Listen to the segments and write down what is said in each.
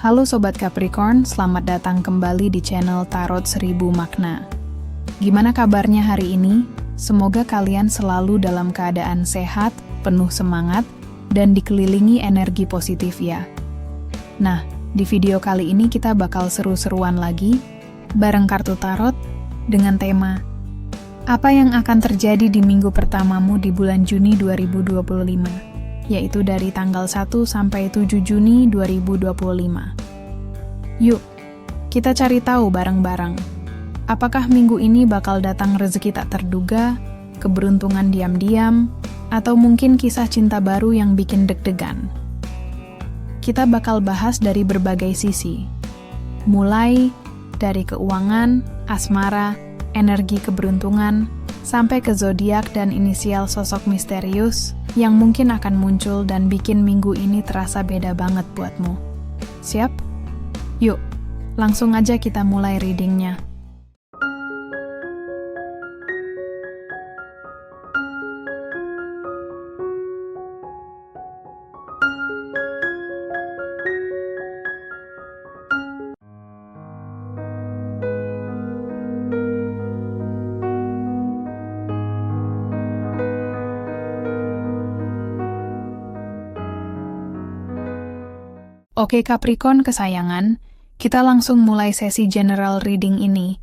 Halo Sobat Capricorn, selamat datang kembali di channel Tarot 1000 Makna. Gimana kabarnya hari ini? Semoga kalian selalu dalam keadaan sehat, penuh semangat, dan dikelilingi energi positif ya. Nah, di video kali ini kita bakal seru-seruan lagi, bareng kartu tarot, dengan tema apa yang akan terjadi di minggu pertamamu di bulan Juni 2025? Yaitu dari tanggal 1 sampai 7 Juni 2025. Yuk, kita cari tahu bareng-bareng. Apakah minggu ini bakal datang rezeki tak terduga, keberuntungan diam-diam, atau mungkin kisah cinta baru yang bikin deg-degan? Kita bakal bahas dari berbagai sisi. Mulai dari keuangan, asmara, energi keberuntungan, sampai ke zodiak dan inisial sosok misterius yang mungkin akan muncul dan bikin minggu ini terasa beda banget buatmu. Siap? Yuk, langsung aja kita mulai readingnya. Oke Capricorn kesayangan, kita langsung mulai sesi general reading ini.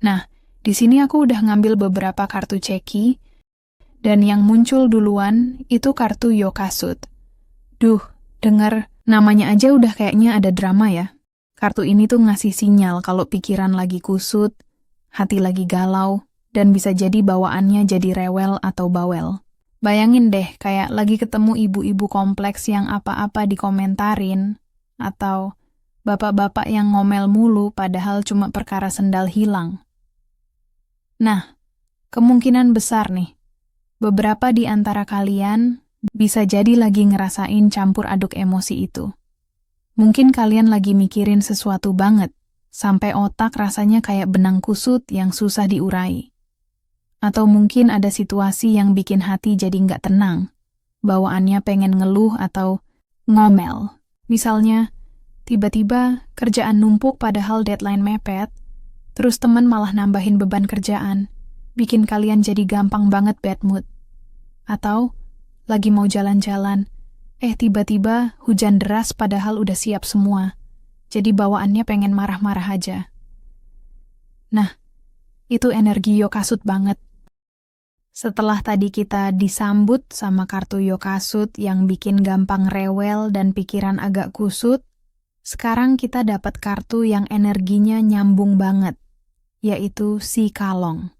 Nah, di sini aku udah ngambil beberapa kartu ceki, dan yang muncul duluan itu kartu Yokasut. Duh, denger namanya aja udah kayaknya ada drama ya. Kartu ini tuh ngasih sinyal kalau pikiran lagi kusut, hati lagi galau, dan bisa jadi bawaannya jadi rewel atau bawel. Bayangin deh, kayak lagi ketemu ibu-ibu kompleks yang apa-apa dikomentarin, atau bapak-bapak yang ngomel mulu padahal cuma perkara sendal hilang. Nah, kemungkinan besar nih, beberapa di antara kalian bisa jadi lagi ngerasain campur aduk emosi itu. Mungkin kalian lagi mikirin sesuatu banget, sampai otak rasanya kayak benang kusut yang susah diurai. Atau mungkin ada situasi yang bikin hati jadi nggak tenang, bawaannya pengen ngeluh atau ngomel. Misalnya, tiba-tiba kerjaan numpuk padahal deadline mepet, terus temen malah nambahin beban kerjaan, bikin kalian jadi gampang banget bad mood. Atau, lagi mau jalan-jalan, tiba-tiba hujan deras padahal udah siap semua, jadi bawaannya pengen marah-marah aja. Nah, itu energi Yokasut banget. Setelah tadi kita disambut sama kartu Yokasut yang bikin gampang rewel dan pikiran agak kusut, sekarang kita dapat kartu yang energinya nyambung banget, yaitu si kalong.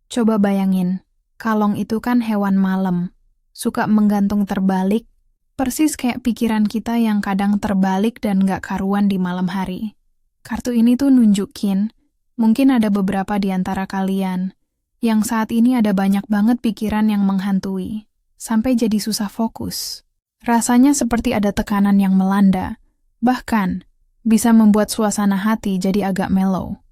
Coba bayangin, kalong itu kan hewan malam, suka menggantung terbalik, persis kayak pikiran kita yang kadang terbalik dan gak karuan di malam hari. Kartu ini tuh nunjukin, mungkin ada beberapa di antara kalian yang saat ini ada banyak banget pikiran yang menghantui, sampai jadi susah fokus. Rasanya seperti ada tekanan yang melanda, bahkan bisa membuat suasana hati jadi agak mellow.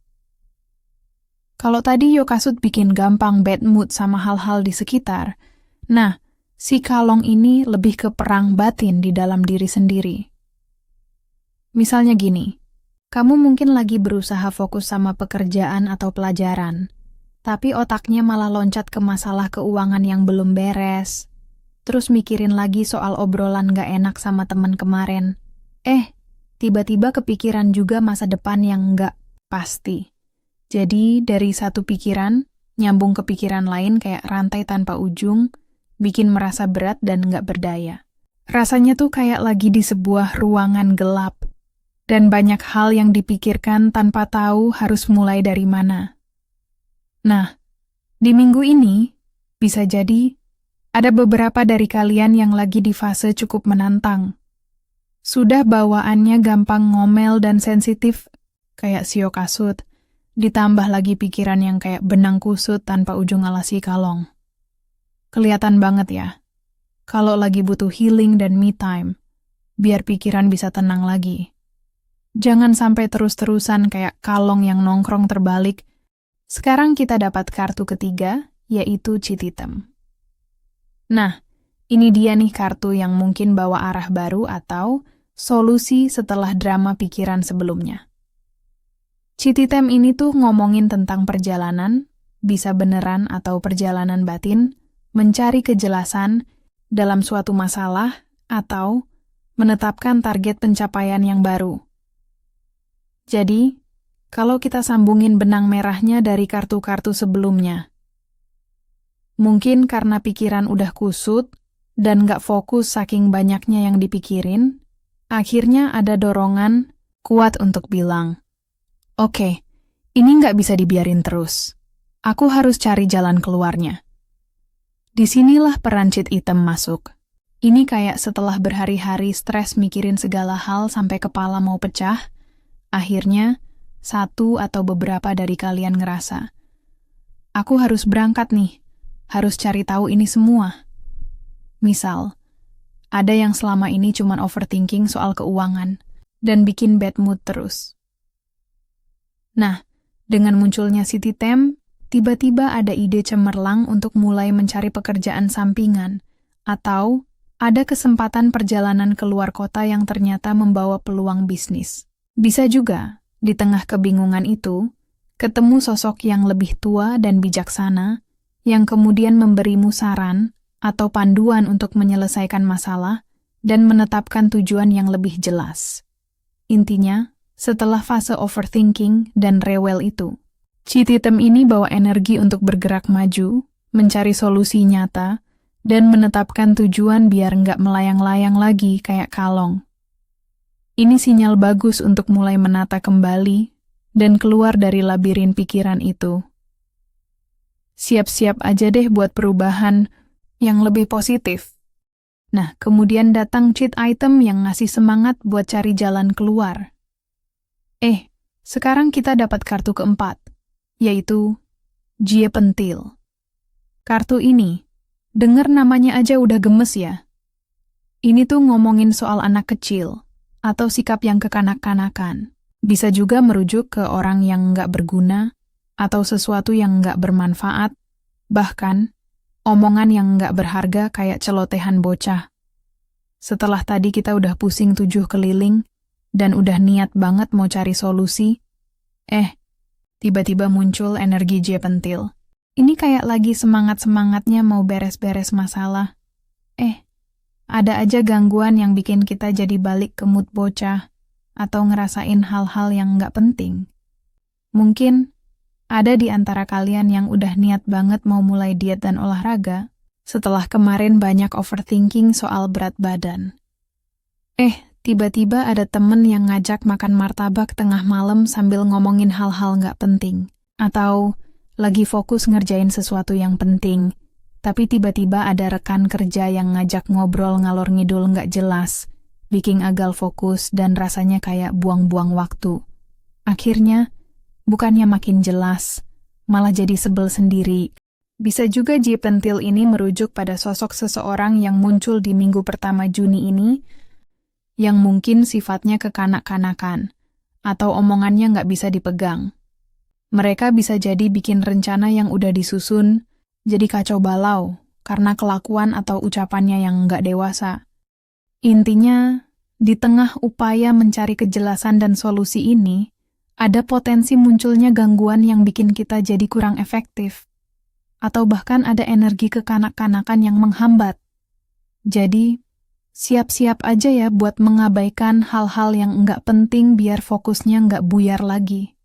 Kalau tadi Yokasut bikin gampang bad mood sama hal-hal di sekitar, nah, si kalong ini lebih ke perang batin di dalam diri sendiri. Misalnya gini, kamu mungkin lagi berusaha fokus sama pekerjaan atau pelajaran, tapi otaknya malah loncat ke masalah keuangan yang belum beres. Terus mikirin lagi soal obrolan gak enak sama teman kemarin. Tiba-tiba kepikiran juga masa depan yang gak pasti. Jadi dari satu pikiran, nyambung ke pikiran lain kayak rantai tanpa ujung, bikin merasa berat dan gak berdaya. Rasanya tuh kayak lagi di sebuah ruangan gelap, dan banyak hal yang dipikirkan tanpa tahu harus mulai dari mana. Nah, di minggu ini, bisa jadi ada beberapa dari kalian yang lagi di fase cukup menantang. Sudah bawaannya gampang ngomel dan sensitif, kayak si Yokasut, ditambah lagi pikiran yang kayak benang kusut tanpa ujung ala si kalong. Kelihatan banget ya, kalau lagi butuh healing dan me time, biar pikiran bisa tenang lagi. Jangan sampai terus-terusan kayak kalong yang nongkrong terbalik. Sekarang kita dapat kartu ketiga, yaitu Cititem. Nah, ini dia nih kartu yang mungkin bawa arah baru atau solusi setelah drama pikiran sebelumnya. Cititem ini tuh ngomongin tentang perjalanan, bisa beneran atau perjalanan batin, mencari kejelasan dalam suatu masalah atau menetapkan target pencapaian yang baru. Jadi, kalau kita sambungin benang merahnya dari kartu-kartu sebelumnya, mungkin karena pikiran udah kusut dan gak fokus saking banyaknya yang dipikirin, akhirnya ada dorongan kuat untuk bilang, "Oke, ini gak bisa dibiarin terus. Aku harus cari jalan keluarnya." Disinilah peran cheat item masuk. Ini kayak setelah berhari-hari stres mikirin segala hal sampai kepala mau pecah, akhirnya satu atau beberapa dari kalian ngerasa, "Aku harus berangkat nih, harus cari tahu ini semua." Misal, ada yang selama ini cuman overthinking soal keuangan dan bikin bad mood terus. Nah, dengan munculnya Cititem, tiba-tiba ada ide cemerlang untuk mulai mencari pekerjaan sampingan, atau ada kesempatan perjalanan keluar kota yang ternyata membawa peluang bisnis. Bisa juga, di tengah kebingungan itu, ketemu sosok yang lebih tua dan bijaksana, yang kemudian memberimu saran atau panduan untuk menyelesaikan masalah dan menetapkan tujuan yang lebih jelas. Intinya, setelah fase overthinking dan rewel itu, Cititem ini bawa energi untuk bergerak maju, mencari solusi nyata, dan menetapkan tujuan biar nggak melayang-layang lagi kayak kalong. Ini sinyal bagus untuk mulai menata kembali dan keluar dari labirin pikiran itu. Siap-siap aja deh buat perubahan yang lebih positif. Nah, kemudian datang cheat item yang ngasih semangat buat cari jalan keluar. Sekarang kita dapat kartu keempat, yaitu Jie Pentil. Kartu ini, denger namanya aja udah gemes ya. Ini tuh ngomongin soal anak kecil, atau sikap yang kekanak-kanakan. Bisa juga merujuk ke orang yang nggak berguna, atau sesuatu yang nggak bermanfaat, bahkan omongan yang nggak berharga kayak celotehan bocah. Setelah tadi kita udah pusing 7 keliling, dan udah niat banget mau cari solusi, tiba-tiba muncul energi Jie Pentil. Ini kayak lagi semangat-semangatnya mau beres-beres masalah. Ada aja gangguan yang bikin kita jadi balik ke mood bocah, atau ngerasain hal-hal yang nggak penting. Mungkin ada di antara kalian yang udah niat banget mau mulai diet dan olahraga, setelah kemarin banyak overthinking soal berat badan. Tiba-tiba ada temen yang ngajak makan martabak tengah malam sambil ngomongin hal-hal nggak penting. Atau lagi fokus ngerjain sesuatu yang penting, tapi tiba-tiba ada rekan kerja yang ngajak ngobrol ngalor ngidul nggak jelas, bikin agal fokus dan rasanya kayak buang-buang waktu. Akhirnya, bukannya makin jelas, malah jadi sebel sendiri. Bisa juga Jie Pentil ini merujuk pada sosok seseorang yang muncul di minggu pertama Juni ini, yang mungkin sifatnya kekanak-kanakan, atau omongannya nggak bisa dipegang. Mereka bisa jadi bikin rencana yang udah disusun, jadi kacau balau, karena kelakuan atau ucapannya yang nggak dewasa. Intinya, di tengah upaya mencari kejelasan dan solusi ini, ada potensi munculnya gangguan yang bikin kita jadi kurang efektif. Atau bahkan ada energi kekanak-kanakan yang menghambat. Jadi, siap-siap aja ya buat mengabaikan hal-hal yang nggak penting biar fokusnya nggak buyar lagi.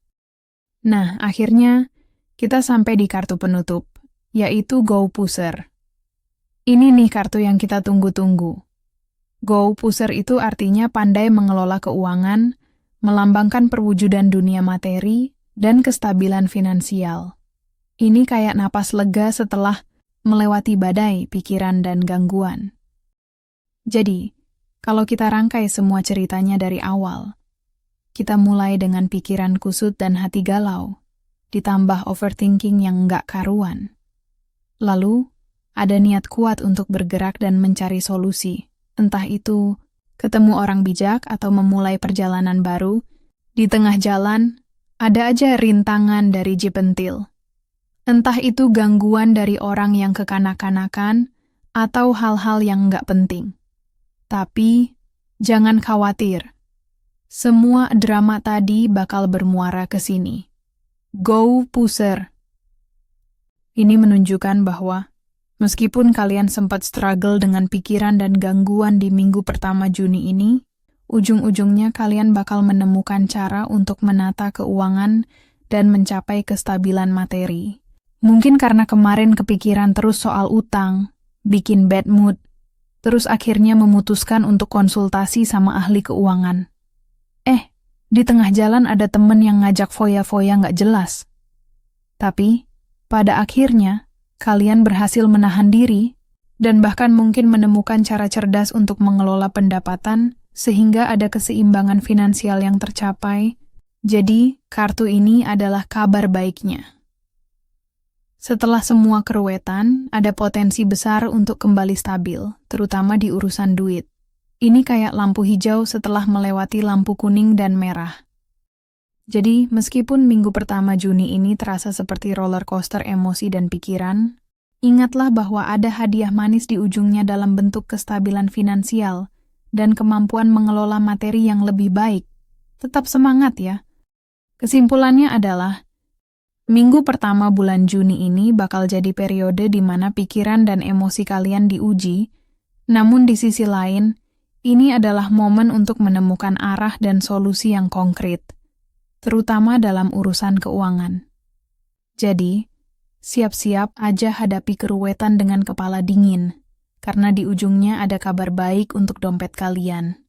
Nah, akhirnya kita sampai di kartu penutup, yaitu Go Pusher. Ini nih kartu yang kita tunggu-tunggu. Go Pusher itu artinya pandai mengelola keuangan, melambangkan perwujudan dunia materi, dan kestabilan finansial. Ini kayak napas lega setelah melewati badai, pikiran, dan gangguan. Jadi, kalau kita rangkai semua ceritanya dari awal, kita mulai dengan pikiran kusut dan hati galau, ditambah overthinking yang nggak karuan. Lalu, ada niat kuat untuk bergerak dan mencari solusi, entah itu ketemu orang bijak atau memulai perjalanan baru. Di tengah jalan, ada aja rintangan dari Jie Pentil. Entah itu gangguan dari orang yang kekanak-kanakan atau hal-hal yang nggak penting. Tapi, Jangan khawatir. Semua drama tadi bakal bermuara ke sini. Go Pusher. Ini menunjukkan bahwa meskipun kalian sempat struggle dengan pikiran dan gangguan di minggu pertama Juni ini, ujung-ujungnya kalian bakal menemukan cara untuk menata keuangan dan mencapai kestabilan materi. Mungkin karena kemarin kepikiran terus soal utang, bikin bad mood, terus akhirnya memutuskan untuk konsultasi sama ahli keuangan. Di tengah jalan ada temen yang ngajak foya-foya nggak jelas. Tapi, pada akhirnya, kalian berhasil menahan diri dan bahkan mungkin menemukan cara cerdas untuk mengelola pendapatan sehingga ada keseimbangan finansial yang tercapai. Jadi, kartu ini adalah kabar baiknya. Setelah semua keruwetan, ada potensi besar untuk kembali stabil, terutama di urusan duit. Ini kayak lampu hijau setelah melewati lampu kuning dan merah. Jadi, meskipun minggu pertama Juni ini terasa seperti roller coaster emosi dan pikiran, ingatlah bahwa ada hadiah manis di ujungnya dalam bentuk kestabilan finansial dan kemampuan mengelola materi yang lebih baik. Tetap semangat ya. Kesimpulannya adalah, minggu pertama bulan Juni ini bakal jadi periode di mana pikiran dan emosi kalian diuji, namun di sisi lain, ini adalah momen untuk menemukan arah dan solusi yang konkret, terutama dalam urusan keuangan. Jadi, siap-siap aja hadapi keruwetan dengan kepala dingin, karena di ujungnya ada kabar baik untuk dompet kalian.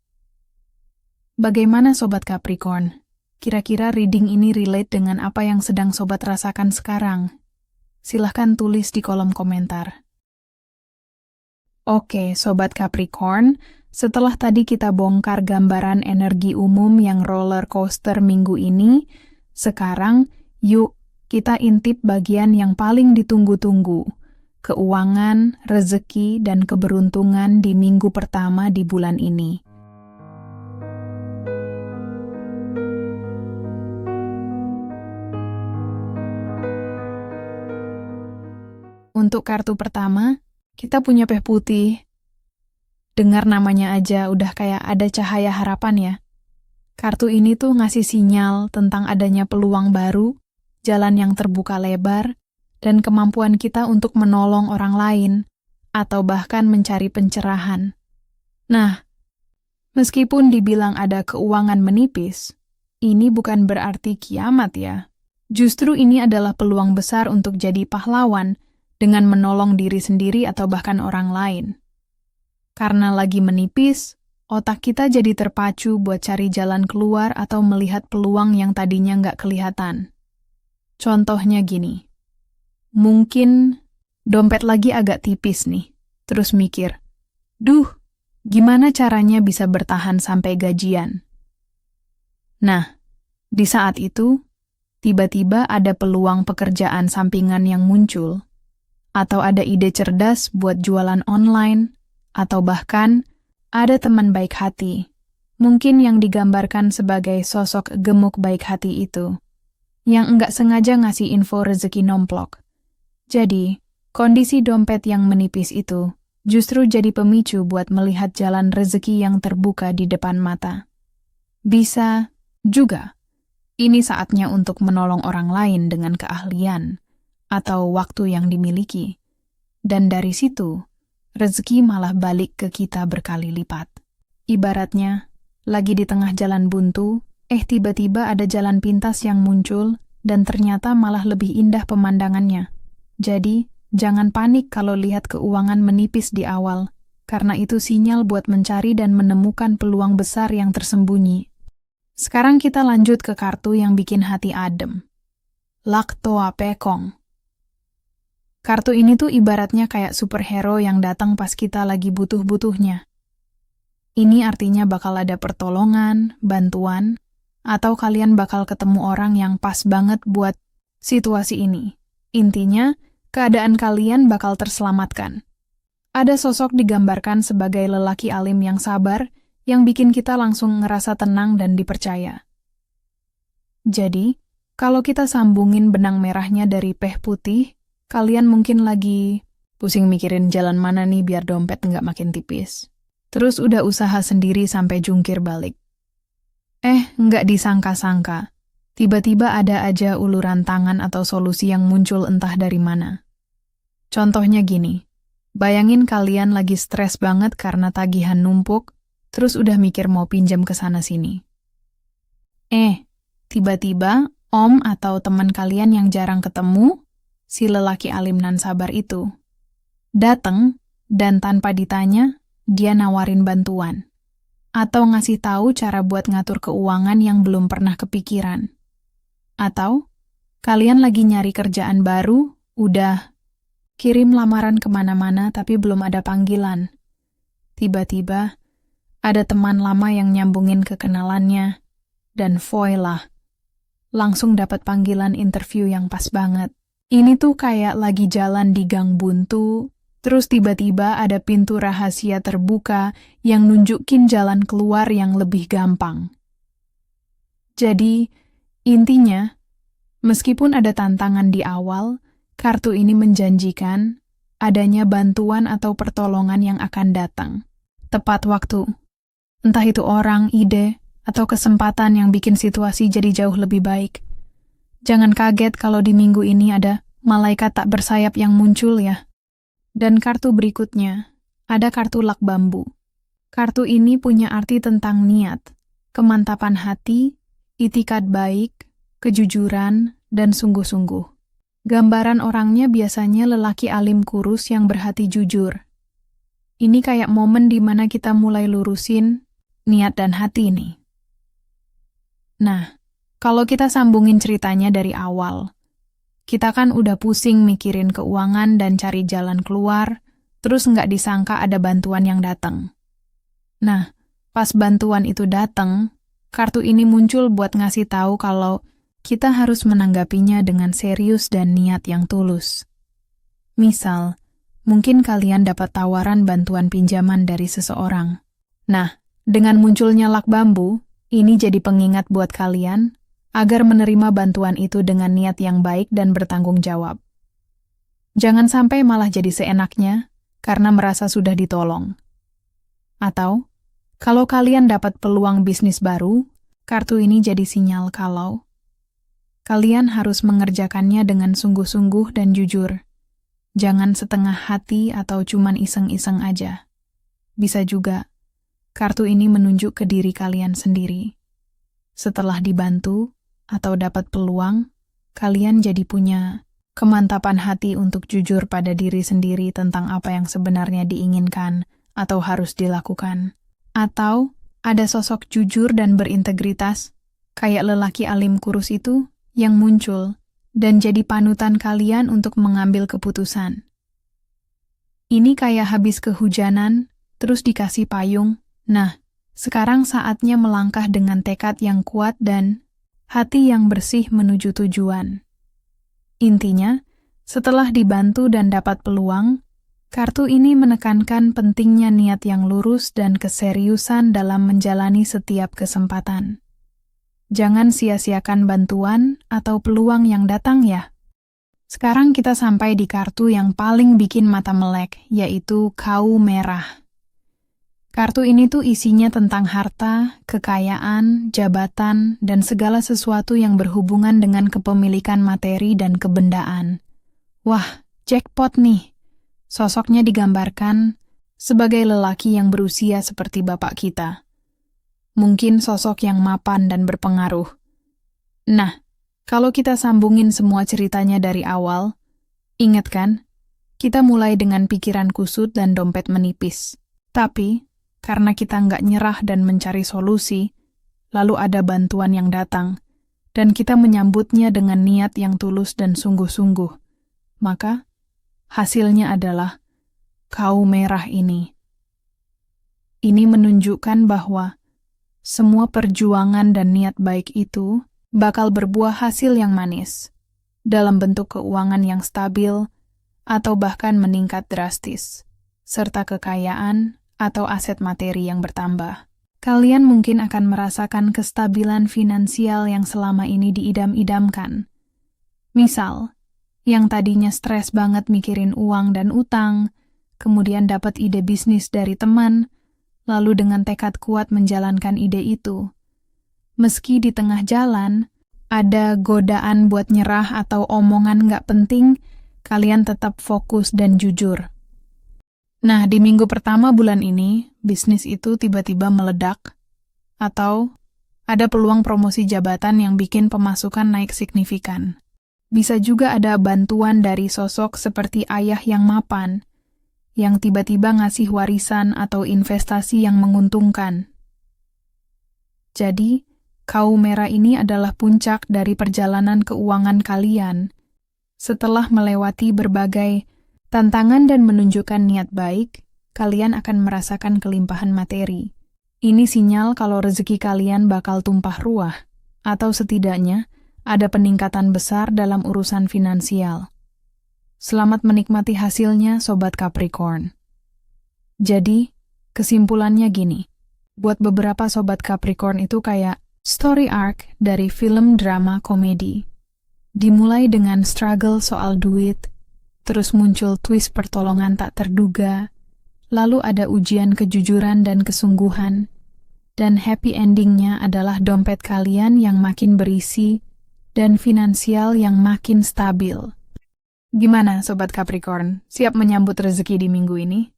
Bagaimana Sobat Capricorn? Kira-kira reading ini relate dengan apa yang sedang Sobat rasakan sekarang? Silahkan tulis di kolom komentar. Oke, Sobat Capricorn, setelah tadi kita bongkar gambaran energi umum yang roller coaster minggu ini, sekarang yuk kita intip bagian yang paling ditunggu-tunggu, keuangan, rezeki, dan keberuntungan di minggu pertama di bulan ini. Untuk kartu pertama, kita punya peh putih. Dengar namanya aja udah kayak ada cahaya harapan ya. Kartu ini tuh ngasih sinyal tentang adanya peluang baru, jalan yang terbuka lebar, dan kemampuan kita untuk menolong orang lain, atau bahkan mencari pencerahan. Nah, meskipun dibilang ada keuangan menipis, ini bukan berarti kiamat ya. Justru ini adalah peluang besar untuk jadi pahlawan dengan menolong diri sendiri atau bahkan orang lain. Karena lagi menipis, otak kita jadi terpacu buat cari jalan keluar atau melihat peluang yang tadinya nggak kelihatan. Contohnya gini, mungkin dompet lagi agak tipis nih, terus mikir, duh, gimana caranya bisa bertahan sampai gajian? Nah, di saat itu, tiba-tiba ada peluang pekerjaan sampingan yang muncul, atau ada ide cerdas buat jualan online, atau bahkan ada teman baik hati, mungkin yang digambarkan sebagai sosok gemuk baik hati itu, yang enggak sengaja ngasih info rezeki nomplok. Jadi, kondisi dompet yang menipis itu justru jadi pemicu buat melihat jalan rezeki yang terbuka di depan mata. Bisa juga, ini saatnya untuk menolong orang lain dengan keahlian atau waktu yang dimiliki. Dan dari situ, rezeki malah balik ke kita berkali lipat. Ibaratnya, lagi di tengah jalan buntu, tiba-tiba ada jalan pintas yang muncul, dan ternyata malah lebih indah pemandangannya. Jadi, jangan panik kalau lihat keuangan menipis di awal, karena itu sinyal buat mencari dan menemukan peluang besar yang tersembunyi. Sekarang kita lanjut ke kartu yang bikin hati adem. Laktoa Pekong. Kartu ini tuh ibaratnya kayak superhero yang datang pas kita lagi butuh-butuhnya. Ini artinya bakal ada pertolongan, bantuan, atau kalian bakal ketemu orang yang pas banget buat situasi ini. Intinya, keadaan kalian bakal terselamatkan. Ada sosok digambarkan sebagai lelaki alim yang sabar, yang bikin kita langsung ngerasa tenang dan dipercaya. Jadi, kalau kita sambungin benang merahnya dari peh putih, kalian mungkin lagi pusing mikirin jalan mana nih biar dompet nggak makin tipis. Terus udah usaha sendiri sampai jungkir balik. Nggak disangka-sangka. Tiba-tiba ada aja uluran tangan atau solusi yang muncul entah dari mana. Contohnya gini, bayangin kalian lagi stres banget karena tagihan numpuk, terus udah mikir mau pinjam ke sana-sini. Tiba-tiba om atau teman kalian yang jarang ketemu, si lelaki alim nan sabar itu, dateng dan tanpa ditanya, dia nawarin bantuan. Atau ngasih tahu cara buat ngatur keuangan yang belum pernah kepikiran. Atau, kalian lagi nyari kerjaan baru, udah kirim lamaran kemana-mana tapi belum ada panggilan. Tiba-tiba, ada teman lama yang nyambungin kekenalannya, dan voila, langsung dapat panggilan interview yang pas banget. Ini tuh kayak lagi jalan di gang buntu, terus tiba-tiba ada pintu rahasia terbuka yang nunjukin jalan keluar yang lebih gampang. Jadi, intinya, meskipun ada tantangan di awal, kartu ini menjanjikan adanya bantuan atau pertolongan yang akan datang. Tepat waktu. Entah itu orang, ide, atau kesempatan yang bikin situasi jadi jauh lebih baik. Jangan kaget kalau di minggu ini ada malaikat tak bersayap yang muncul ya. Dan kartu berikutnya, ada kartu lak bambu. Kartu ini punya arti tentang niat, kemantapan hati, itikad baik, kejujuran, dan sungguh-sungguh. Gambaran orangnya biasanya lelaki alim kurus yang berhati jujur. Ini kayak momen di mana kita mulai lurusin niat dan hati nih. Nah, kalau kita sambungin ceritanya dari awal, kita kan udah pusing mikirin keuangan dan cari jalan keluar, terus nggak disangka ada bantuan yang datang. Nah, pas bantuan itu datang, kartu ini muncul buat ngasih tahu kalau kita harus menanggapinya dengan serius dan niat yang tulus. Misal, mungkin kalian dapat tawaran bantuan pinjaman dari seseorang. Nah, dengan munculnya lak bambu, ini jadi pengingat buat kalian agar menerima bantuan itu dengan niat yang baik dan bertanggung jawab. Jangan sampai malah jadi seenaknya karena merasa sudah ditolong. Atau, kalau kalian dapat peluang bisnis baru, kartu ini jadi sinyal kalau kalian harus mengerjakannya dengan sungguh-sungguh dan jujur. Jangan setengah hati atau cuman iseng-iseng aja. Bisa juga, kartu ini menunjuk ke diri kalian sendiri. Setelah dibantu atau dapat peluang, kalian jadi punya kemantapan hati untuk jujur pada diri sendiri tentang apa yang sebenarnya diinginkan atau harus dilakukan. Atau ada sosok jujur dan berintegritas, kayak lelaki alim kurus itu, yang muncul dan jadi panutan kalian untuk mengambil keputusan. Ini kayak habis kehujanan, terus dikasih payung. Nah, sekarang saatnya melangkah dengan tekad yang kuat dan hati yang bersih menuju tujuan. Intinya, setelah dibantu dan dapat peluang, kartu ini menekankan pentingnya niat yang lurus dan keseriusan dalam menjalani setiap kesempatan. Jangan sia-siakan bantuan atau peluang yang datang ya. Sekarang kita sampai di kartu yang paling bikin mata melek, yaitu kau merah. Kartu ini tuh isinya tentang harta, kekayaan, jabatan, dan segala sesuatu yang berhubungan dengan kepemilikan materi dan kebendaan. Wah, jackpot nih. Sosoknya digambarkan sebagai lelaki yang berusia seperti bapak kita. Mungkin sosok yang mapan dan berpengaruh. Nah, kalau kita sambungin semua ceritanya dari awal, ingat kan, kita mulai dengan pikiran kusut dan dompet menipis. Tapi, karena kita nggak nyerah dan mencari solusi, lalu ada bantuan yang datang, dan kita menyambutnya dengan niat yang tulus dan sungguh-sungguh. Maka, hasilnya adalah kau merah ini. Ini menunjukkan bahwa semua perjuangan dan niat baik itu bakal berbuah hasil yang manis, dalam bentuk keuangan yang stabil, atau bahkan meningkat drastis, serta kekayaan atau aset materi yang bertambah. Kalian mungkin akan merasakan kestabilan finansial yang selama ini diidam-idamkan. Misal, yang tadinya stres banget mikirin uang dan utang, kemudian dapat ide bisnis dari teman, lalu dengan tekad kuat menjalankan ide itu. Meski di tengah jalan, ada godaan buat nyerah atau omongan nggak penting, kalian tetap fokus dan jujur. Nah, di minggu pertama bulan ini, bisnis itu tiba-tiba meledak, atau ada peluang promosi jabatan yang bikin pemasukan naik signifikan. Bisa juga ada bantuan dari sosok seperti ayah yang mapan, yang tiba-tiba ngasih warisan atau investasi yang menguntungkan. Jadi, kaum merah ini adalah puncak dari perjalanan keuangan kalian. Setelah melewati berbagai tantangan dan menunjukkan niat baik, kalian akan merasakan kelimpahan materi. Ini sinyal kalau rezeki kalian bakal tumpah ruah, atau setidaknya ada peningkatan besar dalam urusan finansial. Selamat menikmati hasilnya, Sobat Capricorn. Jadi, kesimpulannya gini. Buat beberapa Sobat Capricorn itu kayak story arc dari film drama komedi. Dimulai dengan struggle soal duit, terus muncul twist pertolongan tak terduga, lalu ada ujian kejujuran dan kesungguhan, dan happy endingnya adalah dompet kalian yang makin berisi dan finansial yang makin stabil. Gimana Sobat Capricorn, siap menyambut rezeki di minggu ini?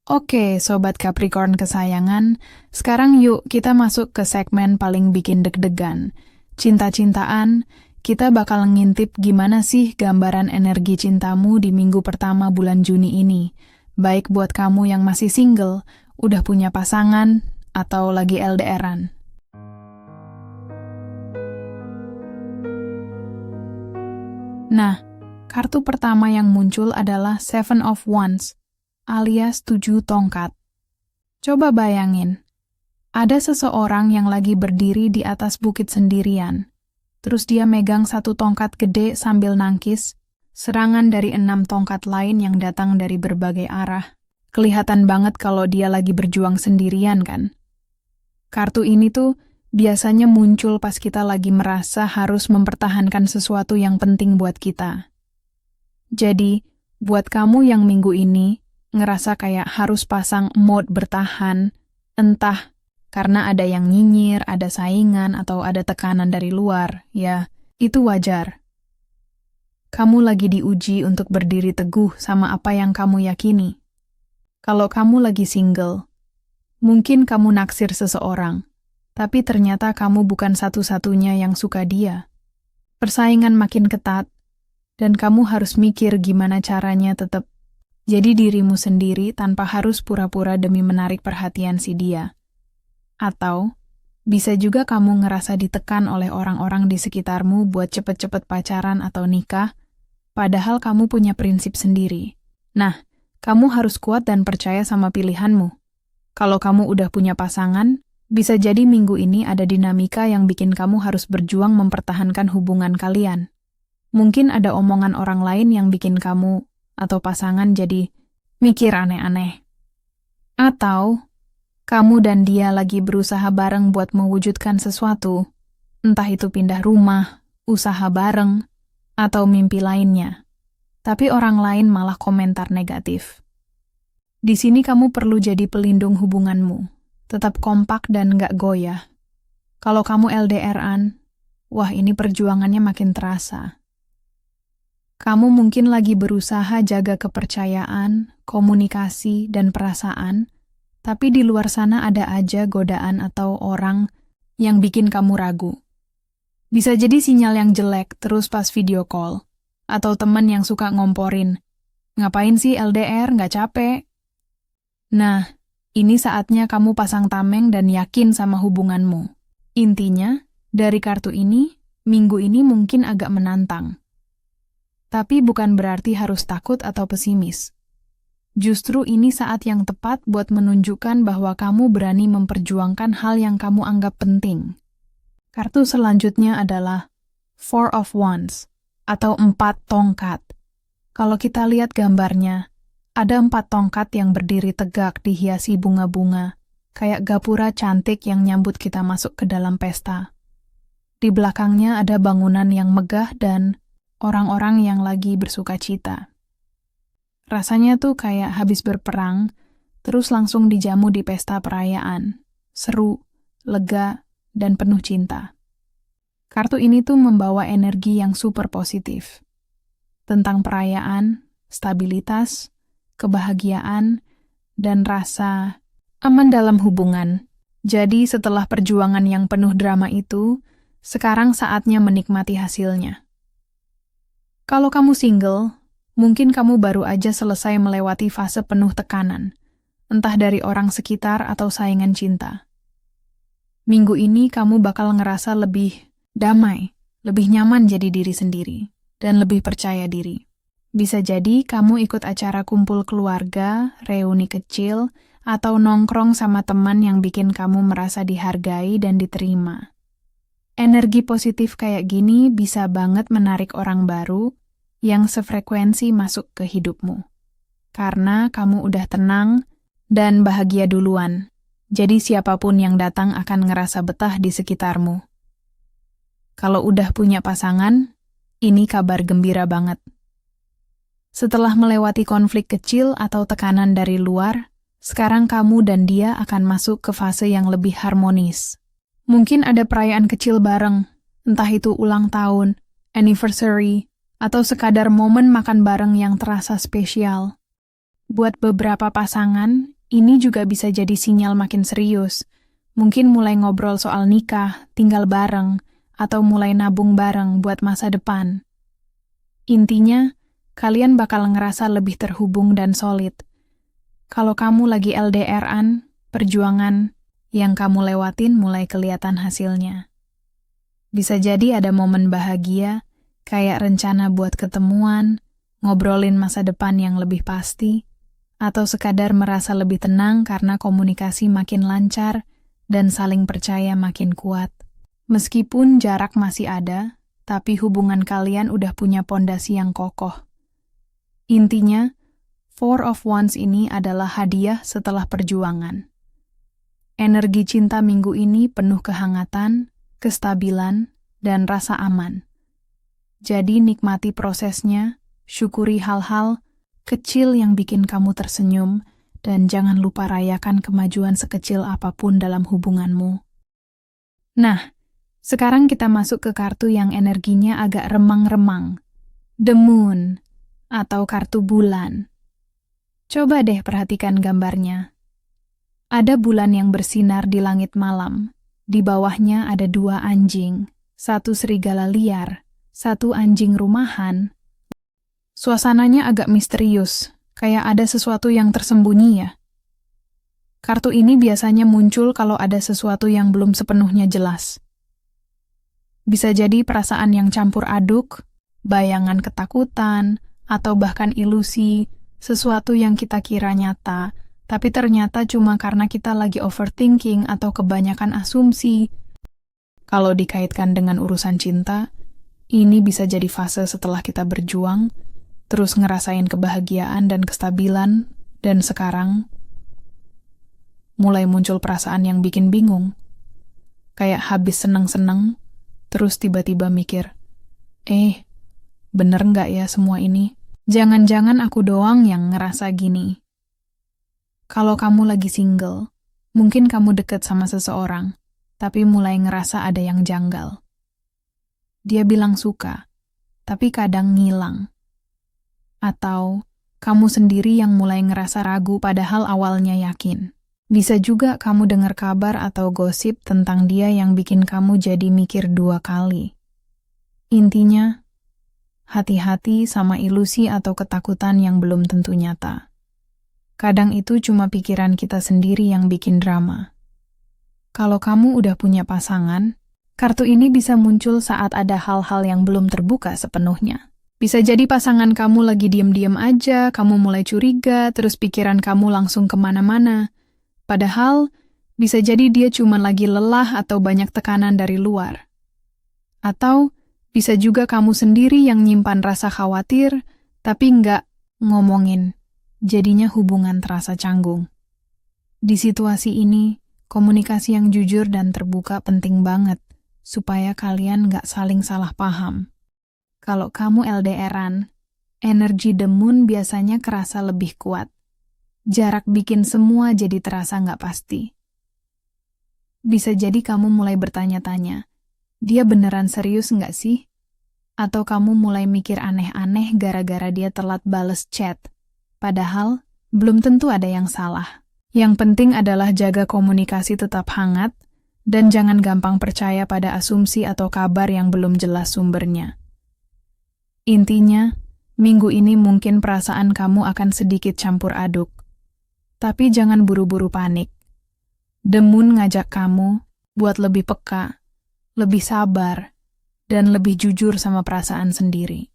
Oke, Sobat Capricorn kesayangan, sekarang yuk kita masuk ke segmen paling bikin deg-degan. Cinta-cintaan, kita bakal ngintip gimana sih gambaran energi cintamu di minggu pertama bulan Juni ini. Baik buat kamu yang masih single, udah punya pasangan, atau lagi LDR-an. Nah, kartu pertama yang muncul adalah Seven of Wands, alias 7 tongkat. Coba bayangin, ada seseorang yang lagi berdiri di atas bukit sendirian. Terus dia megang satu tongkat gede sambil nangkis, serangan dari 6 tongkat lain yang datang dari berbagai arah. Kelihatan banget kalau dia lagi berjuang sendirian kan? Kartu ini tuh biasanya muncul pas kita lagi merasa harus mempertahankan sesuatu yang penting buat kita. Jadi, buat kamu yang minggu ini ngerasa kayak harus pasang mode bertahan, entah karena ada yang nyinyir, ada saingan, atau ada tekanan dari luar, ya, itu wajar. Kamu lagi diuji untuk berdiri teguh sama apa yang kamu yakini. Kalau kamu lagi single, mungkin kamu naksir seseorang, tapi ternyata kamu bukan satu-satunya yang suka dia. Persaingan makin ketat, dan kamu harus mikir gimana caranya tetap jadi dirimu sendiri tanpa harus pura-pura demi menarik perhatian si dia. Atau, bisa juga kamu ngerasa ditekan oleh orang-orang di sekitarmu buat cepet-cepet pacaran atau nikah, padahal kamu punya prinsip sendiri. Nah, kamu harus kuat dan percaya sama pilihanmu. Kalau kamu udah punya pasangan, bisa jadi minggu ini ada dinamika yang bikin kamu harus berjuang mempertahankan hubungan kalian. Mungkin ada omongan orang lain yang bikin kamu atau pasangan jadi mikir aneh-aneh. Atau kamu dan dia lagi berusaha bareng buat mewujudkan sesuatu, entah itu pindah rumah, usaha bareng, atau mimpi lainnya. Tapi orang lain malah komentar negatif. Di sini kamu perlu jadi pelindung hubunganmu, tetap kompak dan nggak goyah. Kalau kamu LDR-an, wah ini perjuangannya makin terasa. Kamu mungkin lagi berusaha jaga kepercayaan, komunikasi, dan perasaan, tapi di luar sana ada aja godaan atau orang yang bikin kamu ragu. Bisa jadi sinyal yang jelek terus pas video call, atau teman yang suka ngomporin, ngapain sih LDR, nggak capek? Nah, ini saatnya kamu pasang tameng dan yakin sama hubunganmu. Intinya, dari kartu ini, minggu ini mungkin agak menantang. Tapi bukan berarti harus takut atau pesimis. Justru ini saat yang tepat buat menunjukkan bahwa kamu berani memperjuangkan hal yang kamu anggap penting. Kartu selanjutnya adalah Four of Wands, atau 4 tongkat. Kalau kita lihat gambarnya, ada 4 tongkat yang berdiri tegak dihiasi bunga-bunga, kayak gapura cantik yang nyambut kita masuk ke dalam pesta. Di belakangnya ada bangunan yang megah dan orang-orang yang lagi bersuka cita. Rasanya tuh kayak habis berperang, terus langsung dijamu di pesta perayaan. Seru, lega, dan penuh cinta. Kartu ini tuh membawa energi yang super positif. Tentang perayaan, stabilitas, kebahagiaan, dan rasa aman dalam hubungan. Jadi setelah perjuangan yang penuh drama itu, sekarang saatnya menikmati hasilnya. Kalau kamu single, mungkin kamu baru aja selesai melewati fase penuh tekanan, entah dari orang sekitar atau saingan cinta. Minggu ini kamu bakal ngerasa lebih damai, lebih nyaman jadi diri sendiri, dan lebih percaya diri. Bisa jadi kamu ikut acara kumpul keluarga, reuni kecil, atau nongkrong sama teman yang bikin kamu merasa dihargai dan diterima. Energi positif kayak gini bisa banget menarik orang baru yang sefrekuensi masuk ke hidupmu. Karena kamu udah tenang dan bahagia duluan. Jadi siapapun yang datang akan ngerasa betah di sekitarmu. Kalau udah punya pasangan, ini kabar gembira banget. Setelah melewati konflik kecil atau tekanan dari luar, sekarang kamu dan dia akan masuk ke fase yang lebih harmonis. Mungkin ada perayaan kecil bareng, entah itu ulang tahun, anniversary, atau sekadar momen makan bareng yang terasa spesial. Buat beberapa pasangan, ini juga bisa jadi sinyal makin serius. Mungkin mulai ngobrol soal nikah, tinggal bareng, atau mulai nabung bareng buat masa depan. Intinya, kalian bakal ngerasa lebih terhubung dan solid. Kalau kamu lagi LDR-an, perjuangan yang kamu lewatin mulai kelihatan hasilnya. Bisa jadi ada momen bahagia, kayak rencana buat ketemuan, ngobrolin masa depan yang lebih pasti, atau sekadar merasa lebih tenang karena komunikasi makin lancar dan saling percaya makin kuat. Meskipun jarak masih ada, tapi hubungan kalian udah punya pondasi yang kokoh. Intinya, Four of Wands ini adalah hadiah setelah perjuangan. Energi cinta minggu ini penuh kehangatan, kestabilan, dan rasa aman. Jadi nikmati prosesnya, syukuri hal-hal kecil yang bikin kamu tersenyum, dan jangan lupa rayakan kemajuan sekecil apapun dalam hubunganmu. Nah, sekarang kita masuk ke kartu yang energinya agak remang-remang. The Moon, atau kartu bulan. Coba deh perhatikan gambarnya. Ada bulan yang bersinar di langit malam. Di bawahnya ada 2 anjing, 1 serigala liar, 1 anjing rumahan. Suasananya agak misterius, kayak ada sesuatu yang tersembunyi ya. Kartu ini biasanya muncul kalau ada sesuatu yang belum sepenuhnya jelas. Bisa jadi perasaan yang campur aduk, bayangan ketakutan, atau bahkan ilusi, sesuatu yang kita kira nyata, tapi ternyata cuma karena kita lagi overthinking atau kebanyakan asumsi. Kalau dikaitkan dengan urusan cinta, ini bisa jadi fase setelah kita berjuang, terus ngerasain kebahagiaan dan kestabilan, dan sekarang mulai muncul perasaan yang bikin bingung. Kayak habis seneng-seneng, terus tiba-tiba mikir, bener nggak ya semua ini? Jangan-jangan aku doang yang ngerasa gini. Kalau kamu lagi single, mungkin kamu deket sama seseorang, tapi mulai ngerasa ada yang janggal. Dia bilang suka, tapi kadang ngilang. Atau kamu sendiri yang mulai ngerasa ragu padahal awalnya yakin. Bisa juga kamu dengar kabar atau gosip tentang dia yang bikin kamu jadi mikir 2 kali. Intinya, hati-hati sama ilusi atau ketakutan yang belum tentu nyata. Kadang itu cuma pikiran kita sendiri yang bikin drama. Kalau kamu udah punya pasangan, kartu ini bisa muncul saat ada hal-hal yang belum terbuka sepenuhnya. Bisa jadi pasangan kamu lagi diam-diam aja, kamu mulai curiga, terus pikiran kamu langsung kemana-mana. Padahal, bisa jadi dia cuma lagi lelah atau banyak tekanan dari luar. Atau, bisa juga kamu sendiri yang nyimpan rasa khawatir, tapi nggak ngomongin. Jadinya hubungan terasa canggung. Di situasi ini, komunikasi yang jujur dan terbuka penting banget, supaya kalian nggak saling salah paham. Kalau kamu LDR-an, energi The Moon biasanya kerasa lebih kuat. jarak bikin semua jadi terasa nggak pasti. Bisa jadi kamu mulai bertanya-tanya, dia beneran serius nggak sih? Atau kamu mulai mikir aneh-aneh gara-gara dia telat bales chat. Padahal, belum tentu ada yang salah. Yang penting adalah jaga komunikasi tetap hangat, dan jangan gampang percaya pada asumsi atau kabar yang belum jelas sumbernya. Intinya, minggu ini mungkin perasaan kamu akan sedikit campur aduk. Tapi jangan buru-buru panik. The Moon ngajak kamu buat lebih peka, lebih sabar, dan lebih jujur sama perasaan sendiri.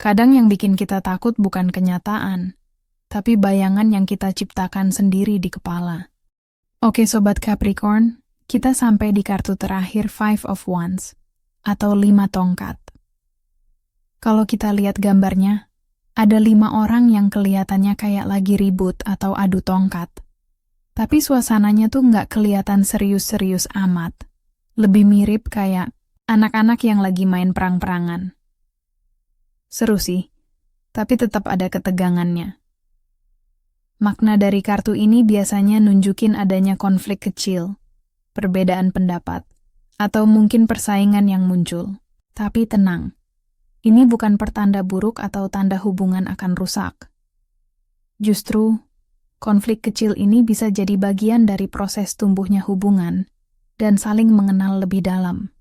Kadang yang bikin kita takut bukan kenyataan, tapi bayangan yang kita ciptakan sendiri di kepala. Oke Sobat Capricorn, kita sampai di kartu terakhir Five of Wands, atau 5 tongkat. Kalau kita lihat gambarnya, ada 5 orang yang kelihatannya kayak lagi ribut atau adu tongkat. Tapi suasananya tuh nggak kelihatan serius-serius amat. Lebih mirip kayak anak-anak yang lagi main perang-perangan. Seru sih, tapi tetap ada ketegangannya. Makna dari kartu ini biasanya nunjukin adanya konflik kecil, perbedaan pendapat, atau mungkin persaingan yang muncul. Tapi tenang, ini bukan pertanda buruk atau tanda hubungan akan rusak. Justru, konflik kecil ini bisa jadi bagian dari proses tumbuhnya hubungan dan saling mengenal lebih dalam.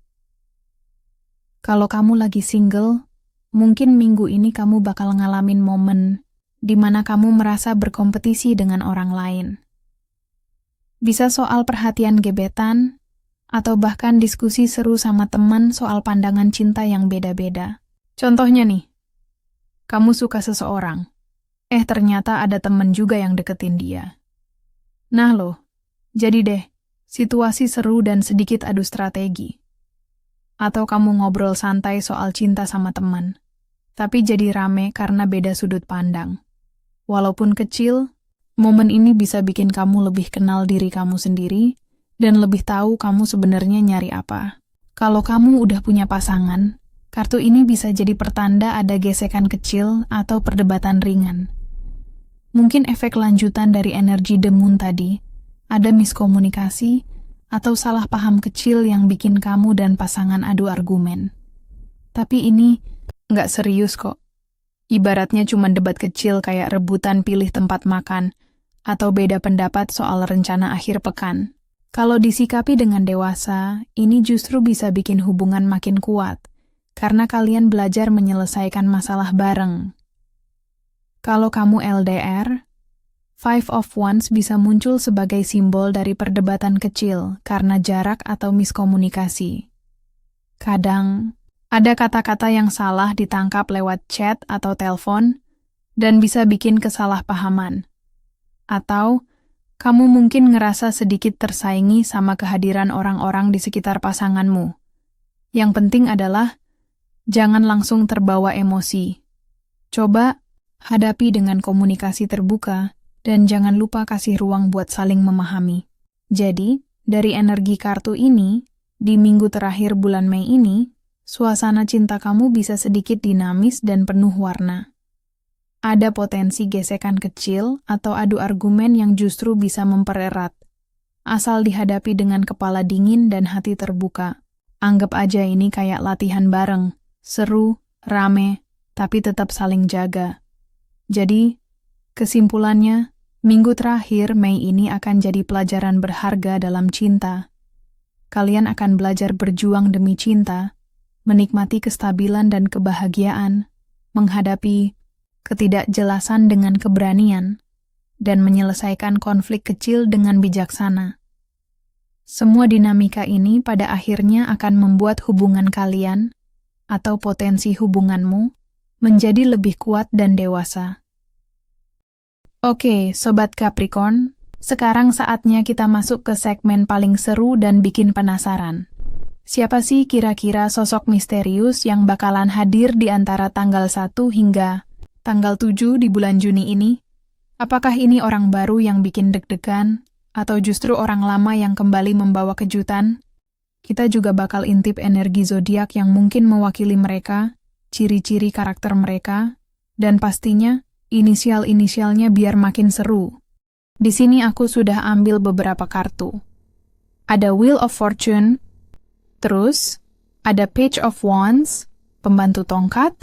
Kalau kamu lagi single, mungkin minggu ini kamu bakal ngalamin momen di mana kamu merasa berkompetisi dengan orang lain. Bisa soal perhatian gebetan, atau bahkan diskusi seru sama teman soal pandangan cinta yang beda-beda. Contohnya nih, kamu suka seseorang, ternyata ada teman juga yang deketin dia. Nah loh, jadi deh, situasi seru dan sedikit adu strategi. Atau kamu ngobrol santai soal cinta sama teman, tapi jadi rame karena beda sudut pandang. Walaupun kecil, momen ini bisa bikin kamu lebih kenal diri kamu sendiri dan lebih tahu kamu sebenarnya nyari apa. Kalau kamu udah punya pasangan, kartu ini bisa jadi pertanda ada gesekan kecil atau perdebatan ringan. Mungkin efek lanjutan dari energi The Moon tadi, ada miskomunikasi atau salah paham kecil yang bikin kamu dan pasangan adu argumen. Tapi ini nggak serius kok. Ibaratnya cuma debat kecil kayak rebutan pilih tempat makan atau beda pendapat soal rencana akhir pekan. Kalau disikapi dengan dewasa, ini justru bisa bikin hubungan makin kuat karena kalian belajar menyelesaikan masalah bareng. Kalau kamu LDR, Five of Wands bisa muncul sebagai simbol dari perdebatan kecil karena jarak atau miskomunikasi. Kadang, ada kata-kata yang salah ditangkap lewat chat atau telepon dan bisa bikin kesalahpahaman. Atau, kamu mungkin ngerasa sedikit tersaingi sama kehadiran orang-orang di sekitar pasanganmu. Yang penting adalah, jangan langsung terbawa emosi. Coba hadapi dengan komunikasi terbuka, dan jangan lupa kasih ruang buat saling memahami. Jadi, dari energi kartu ini, di minggu terakhir bulan Mei ini, suasana cinta kamu bisa sedikit dinamis dan penuh warna. Ada potensi gesekan kecil atau adu argumen yang justru bisa mempererat. Asal dihadapi dengan kepala dingin dan hati terbuka. Anggap aja ini kayak latihan bareng, seru, rame, tapi tetap saling jaga. Jadi, kesimpulannya, minggu terakhir Mei ini akan jadi pelajaran berharga dalam cinta. Kalian akan belajar berjuang demi cinta, menikmati kestabilan dan kebahagiaan, menghadapi ketidakjelasan dengan keberanian, dan menyelesaikan konflik kecil dengan bijaksana. Semua dinamika ini pada akhirnya akan membuat hubungan kalian, atau potensi hubunganmu, menjadi lebih kuat dan dewasa. Oke, Sobat Capricorn, sekarang saatnya kita masuk ke segmen paling seru dan bikin penasaran. Siapa sih kira-kira sosok misterius yang bakalan hadir di antara tanggal 1 hingga tanggal 7 di bulan Juni ini? Apakah ini orang baru yang bikin deg-degan, atau justru orang lama yang kembali membawa kejutan? Kita juga bakal intip energi zodiak yang mungkin mewakili mereka, ciri-ciri karakter mereka, dan pastinya inisial-inisialnya biar makin seru. Di sini aku sudah ambil beberapa kartu. Ada Wheel of Fortune, terus ada Page of Wands, pembantu tongkat,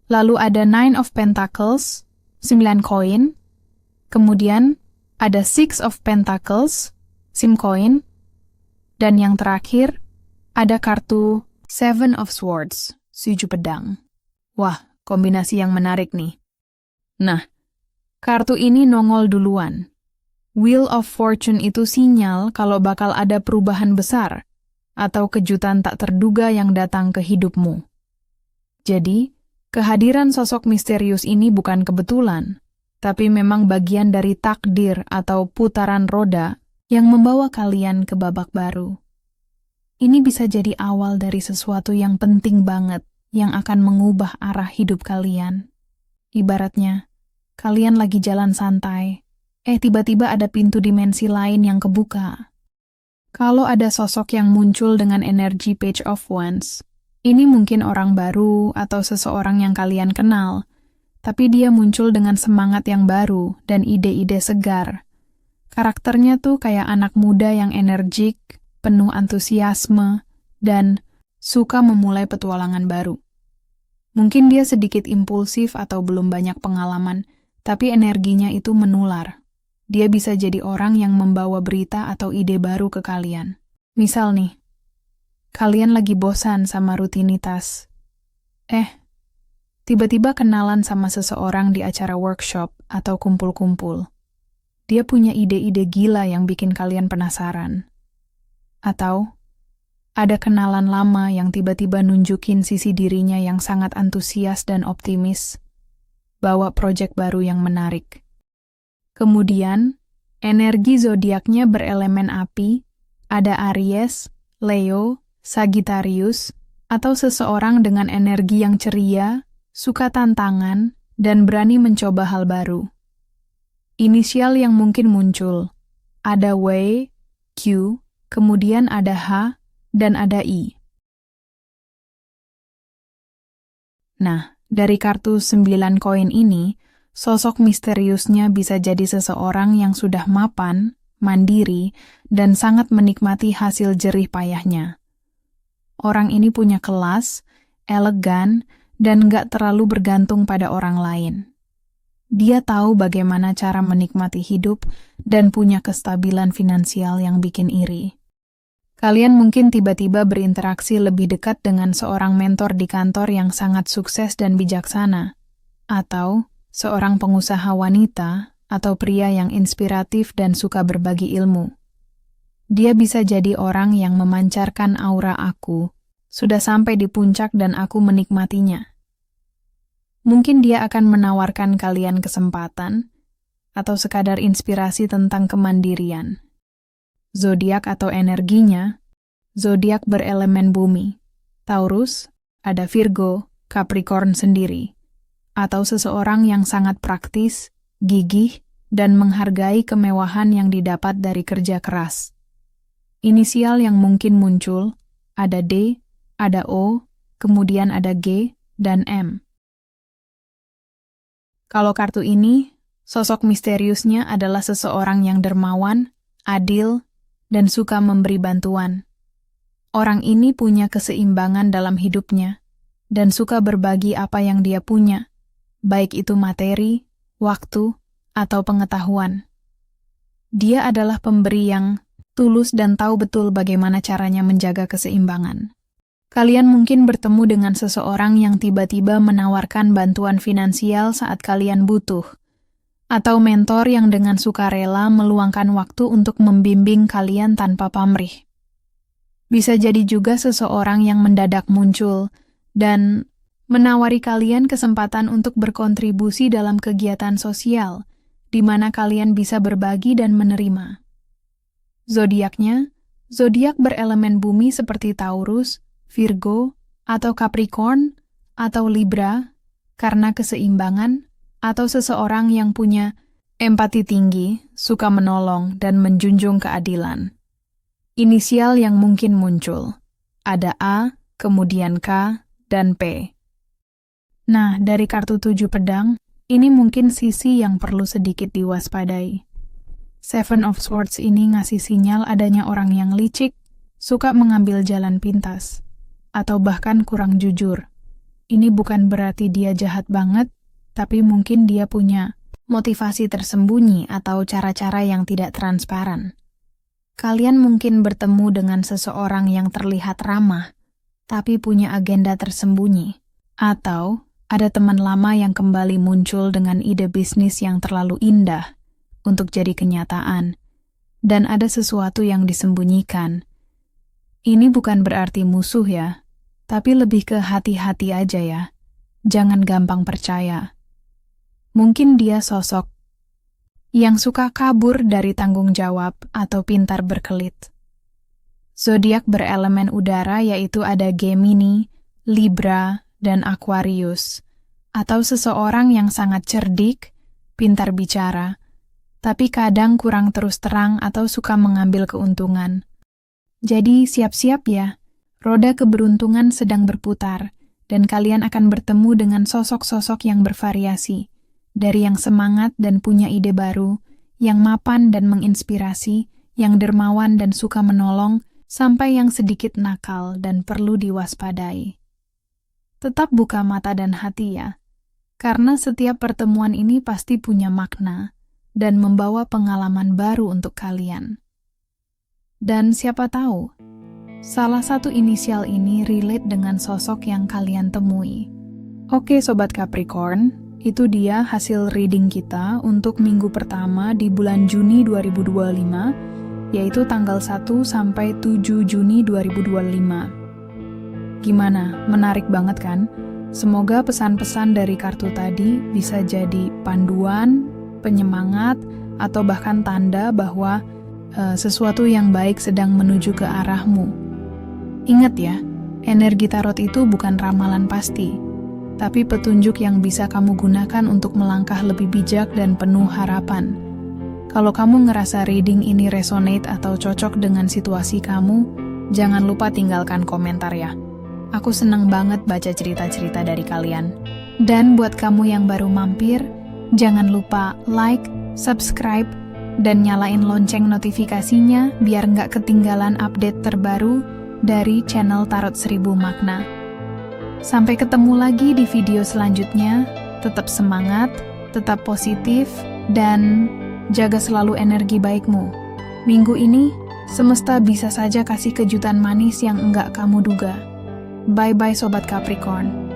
lalu ada Nine of Pentacles, 9 koin, kemudian ada Six of Pentacles, SIM koin, dan yang terakhir ada kartu Seven of Swords, 7 pedang. Wah, kombinasi yang menarik nih. Nah, kartu ini nongol duluan. Wheel of Fortune itu sinyal kalau bakal ada perubahan besar atau kejutan tak terduga yang datang ke hidupmu. Jadi, kehadiran sosok misterius ini bukan kebetulan, tapi memang bagian dari takdir atau putaran roda yang membawa kalian ke babak baru. Ini bisa jadi awal dari sesuatu yang penting banget yang akan mengubah arah hidup kalian. Ibaratnya, kalian lagi jalan santai, tiba-tiba ada pintu dimensi lain yang kebuka. Kalau ada sosok yang muncul dengan energi Page of Wands, ini mungkin orang baru atau seseorang yang kalian kenal, tapi dia muncul dengan semangat yang baru dan ide-ide segar. Karakternya tuh kayak anak muda yang energik, penuh antusiasme, dan suka memulai petualangan baru. Mungkin dia sedikit impulsif atau belum banyak pengalaman, tapi energinya itu menular. Dia bisa jadi orang yang membawa berita atau ide baru ke kalian. Misal nih, kalian lagi bosan sama rutinitas. Tiba-tiba kenalan sama seseorang di acara workshop atau kumpul-kumpul. Dia punya ide-ide gila yang bikin kalian penasaran. Atau ada kenalan lama yang tiba-tiba nunjukin sisi dirinya yang sangat antusias dan optimis, bawa proyek baru yang menarik. Kemudian, energi zodiaknya berelemen api, ada Aries, Leo, Sagittarius, atau seseorang dengan energi yang ceria, suka tantangan, dan berani mencoba hal baru. Inisial yang mungkin muncul, ada W, Q, kemudian ada H, dan ada I. Nah, dari kartu 9 koin ini, sosok misteriusnya bisa jadi seseorang yang sudah mapan, mandiri, dan sangat menikmati hasil jerih payahnya. Orang ini punya kelas, elegan, dan nggak terlalu bergantung pada orang lain. Dia tahu bagaimana cara menikmati hidup dan punya kestabilan finansial yang bikin iri. Kalian mungkin tiba-tiba berinteraksi lebih dekat dengan seorang mentor di kantor yang sangat sukses dan bijaksana, atau seorang pengusaha wanita atau pria yang inspiratif dan suka berbagi ilmu. Dia bisa jadi orang yang memancarkan aura aku, sudah sampai di puncak dan aku menikmatinya. Mungkin dia akan menawarkan kalian kesempatan atau sekadar inspirasi tentang kemandirian. Zodiak atau energinya, zodiak berelemen bumi. Taurus, ada Virgo, Capricorn sendiri. Atau seseorang yang sangat praktis, gigih, dan menghargai kemewahan yang didapat dari kerja keras. Inisial yang mungkin muncul, ada D, ada O, kemudian ada G, dan M. Kalau kartu ini, sosok misteriusnya adalah seseorang yang dermawan, adil, dan suka memberi bantuan. Orang ini punya keseimbangan dalam hidupnya, dan suka berbagi apa yang dia punya, baik itu materi, waktu, atau pengetahuan. Dia adalah pemberi yang tulus dan tahu betul bagaimana caranya menjaga keseimbangan. Kalian mungkin bertemu dengan seseorang yang tiba-tiba menawarkan bantuan finansial saat kalian butuh, atau mentor yang dengan sukarela meluangkan waktu untuk membimbing kalian tanpa pamrih. Bisa jadi juga seseorang yang mendadak muncul dan menawari kalian kesempatan untuk berkontribusi dalam kegiatan sosial, di mana kalian bisa berbagi dan menerima. Zodiaknya, zodiak berelemen bumi seperti Taurus, Virgo, atau Capricorn, atau Libra, karena keseimbangan, atau seseorang yang punya empati tinggi, suka menolong, dan menjunjung keadilan. Inisial yang mungkin muncul, ada A, kemudian K, dan P. Nah, dari kartu 7 pedang, Ini mungkin sisi yang perlu sedikit diwaspadai. Seven of Swords ini ngasih sinyal adanya orang yang licik, suka mengambil jalan pintas, atau bahkan kurang jujur. Ini bukan berarti dia jahat banget, tapi mungkin dia punya motivasi tersembunyi atau cara-cara yang tidak transparan. Kalian mungkin bertemu dengan seseorang yang terlihat ramah, tapi punya agenda tersembunyi. Atau ada teman lama yang kembali muncul dengan ide bisnis yang terlalu indah untuk jadi kenyataan, dan ada sesuatu yang disembunyikan. Ini bukan berarti musuh ya, tapi lebih ke hati-hati aja ya. Jangan gampang percaya. Mungkin dia sosok yang suka kabur dari tanggung jawab atau pintar berkelit. Zodiak berelemen udara yaitu ada Gemini, Libra, dan Aquarius, atau seseorang yang sangat cerdik, pintar bicara, tapi kadang kurang terus terang atau suka mengambil keuntungan. Jadi siap-siap ya, roda keberuntungan sedang berputar, dan kalian akan bertemu dengan sosok-sosok yang bervariasi, dari yang semangat dan punya ide baru, yang mapan dan menginspirasi, yang dermawan dan suka menolong, sampai yang sedikit nakal dan perlu diwaspadai. Tetap buka mata dan hati ya, karena setiap pertemuan ini pasti punya makna dan membawa pengalaman baru untuk kalian. Dan siapa tahu, salah satu inisial ini relate dengan sosok yang kalian temui. Oke Sobat Capricorn, itu dia hasil reading kita untuk minggu pertama di bulan Juni 2025, yaitu tanggal 1 sampai 7 Juni 2025. Gimana? Menarik banget kan? Semoga pesan-pesan dari kartu tadi bisa jadi panduan, penyemangat, atau bahkan tanda bahwa sesuatu yang baik sedang menuju ke arahmu. Ingat ya, energi tarot itu bukan ramalan pasti, tapi petunjuk yang bisa kamu gunakan untuk melangkah lebih bijak dan penuh harapan. Kalau kamu ngerasa reading ini resonate atau cocok dengan situasi kamu, jangan lupa tinggalkan komentar ya. Aku senang banget baca cerita-cerita dari kalian. Dan buat kamu yang baru mampir, jangan lupa like, subscribe, dan nyalain lonceng notifikasinya biar nggak ketinggalan update terbaru dari channel Tarot 1000 Makna. Sampai ketemu lagi di video selanjutnya. Tetap semangat, tetap positif, dan jaga selalu energi baikmu. Minggu ini, semesta bisa saja kasih kejutan manis yang enggak kamu duga. Bye-bye Sobat Capricorn.